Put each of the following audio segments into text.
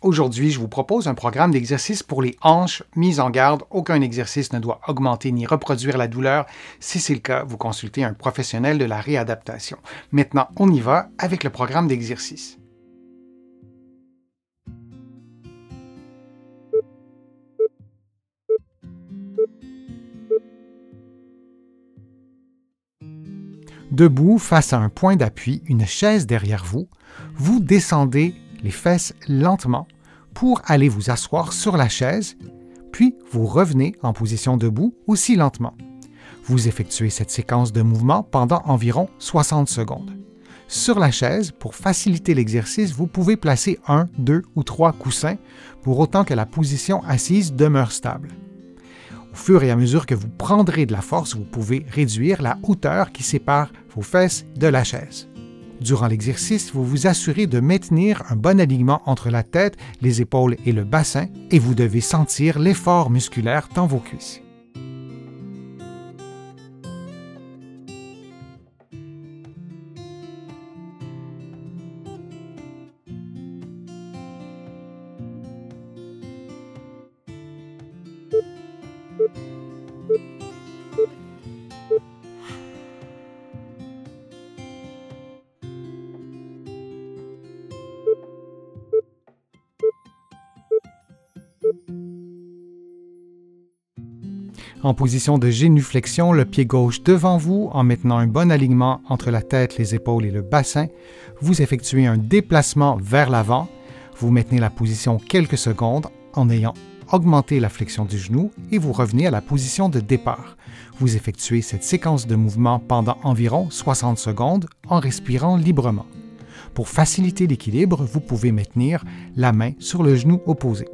Aujourd'hui, je vous propose un programme d'exercice pour les hanches. Mise en garde, aucun exercice ne doit augmenter ni reproduire la douleur. Si c'est le cas, vous consultez un professionnel de la réadaptation. Maintenant, on y va avec le programme d'exercice. Debout, face à un point d'appui, une chaise derrière vous, vous descendez les fesses lentement pour aller vous asseoir sur la chaise, puis vous revenez en position debout aussi lentement. Vous effectuez cette séquence de mouvements pendant environ 60 secondes. Sur la chaise, pour faciliter l'exercice, vous pouvez placer 1, 2 ou 3 coussins pour autant que la position assise demeure stable. Au fur et à mesure que vous prendrez de la force, vous pouvez réduire la hauteur qui sépare vos fesses de la chaise. Durant l'exercice, vous vous assurez de maintenir un bon alignement entre la tête, les épaules et le bassin et vous devez sentir l'effort musculaire dans vos cuisses. En position de génuflexion, le pied gauche devant vous, en maintenant un bon alignement entre la tête, les épaules et le bassin, vous effectuez un déplacement vers l'avant. Vous maintenez la position quelques secondes en ayant augmenté la flexion du genou et vous revenez à la position de départ. Vous effectuez cette séquence de mouvements pendant environ 60 secondes en respirant librement. Pour faciliter l'équilibre, vous pouvez maintenir la main sur le genou opposé.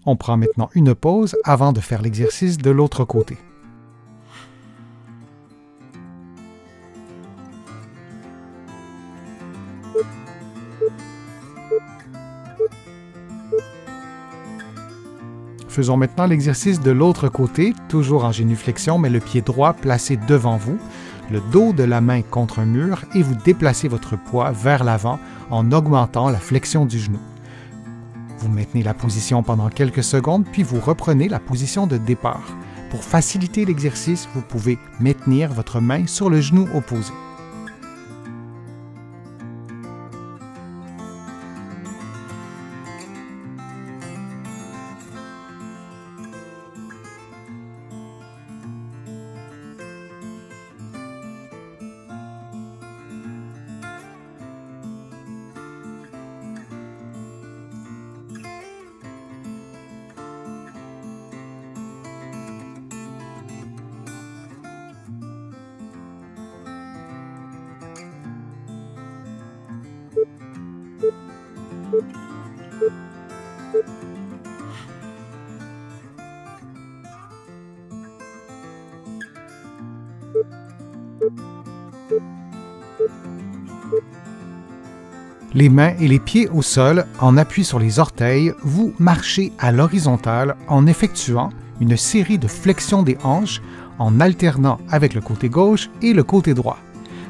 On prend maintenant une pause avant de faire l'exercice de l'autre côté. Faisons maintenant l'exercice de l'autre côté, toujours en génuflexion, mais le pied droit placé devant vous, le dos de la main contre un mur et vous déplacez votre poids vers l'avant en augmentant la flexion du genou. Vous maintenez la position pendant quelques secondes, puis vous reprenez la position de départ. Pour faciliter l'exercice, vous pouvez maintenir votre main sur le genou opposé. Les mains et les pieds au sol, en appui sur les orteils, vous marchez à l'horizontale en effectuant une série de flexions des hanches en alternant avec le côté gauche et le côté droit.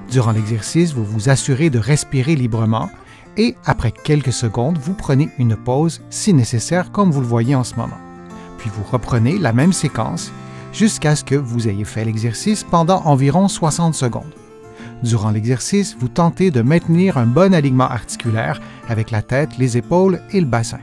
Durant l'exercice, vous vous assurez de respirer librement et après quelques secondes, vous prenez une pause si nécessaire comme vous le voyez en ce moment. Puis vous reprenez la même séquence jusqu'à ce que vous ayez fait l'exercice pendant environ 60 secondes. Durant l'exercice, vous tentez de maintenir un bon alignement articulaire avec la tête, les épaules et le bassin.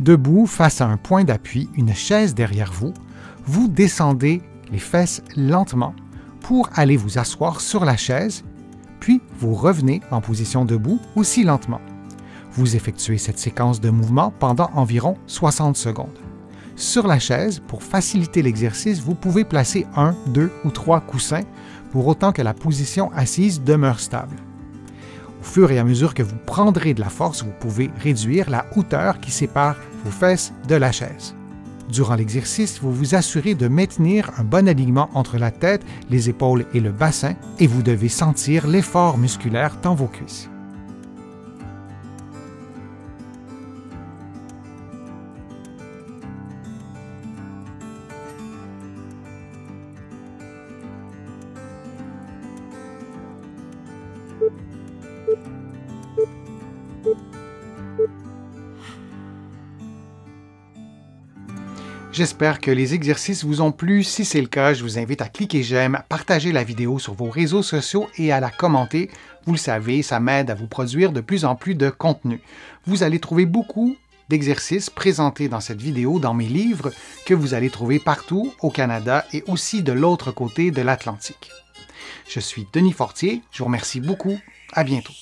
Debout face à un point d'appui, une chaise derrière vous, vous descendez les fesses lentement pour aller vous asseoir sur la chaise, puis vous revenez en position debout aussi lentement. Vous effectuez cette séquence de mouvements pendant environ 60 secondes. Sur la chaise, pour faciliter l'exercice, vous pouvez placer 1, 2 ou 3 coussins pour autant que la position assise demeure stable. Au fur et à mesure que vous prendrez de la force, vous pouvez réduire la hauteur qui sépare vos fesses de la chaise. Durant l'exercice, vous vous assurez de maintenir un bon alignement entre la tête, les épaules et le bassin et vous devez sentir l'effort musculaire dans vos cuisses. J'espère que les exercices vous ont plu. Si c'est le cas, je vous invite à cliquer j'aime, partager la vidéo sur vos réseaux sociaux et à la commenter. Vous le savez, ça m'aide à vous produire de plus en plus de contenu. Vous allez trouver beaucoup d'exercices présentés dans cette vidéo dans mes livres que vous allez trouver partout au Canada et aussi de l'autre côté de l'Atlantique. Je suis Denis Fortier, je vous remercie beaucoup. À bientôt.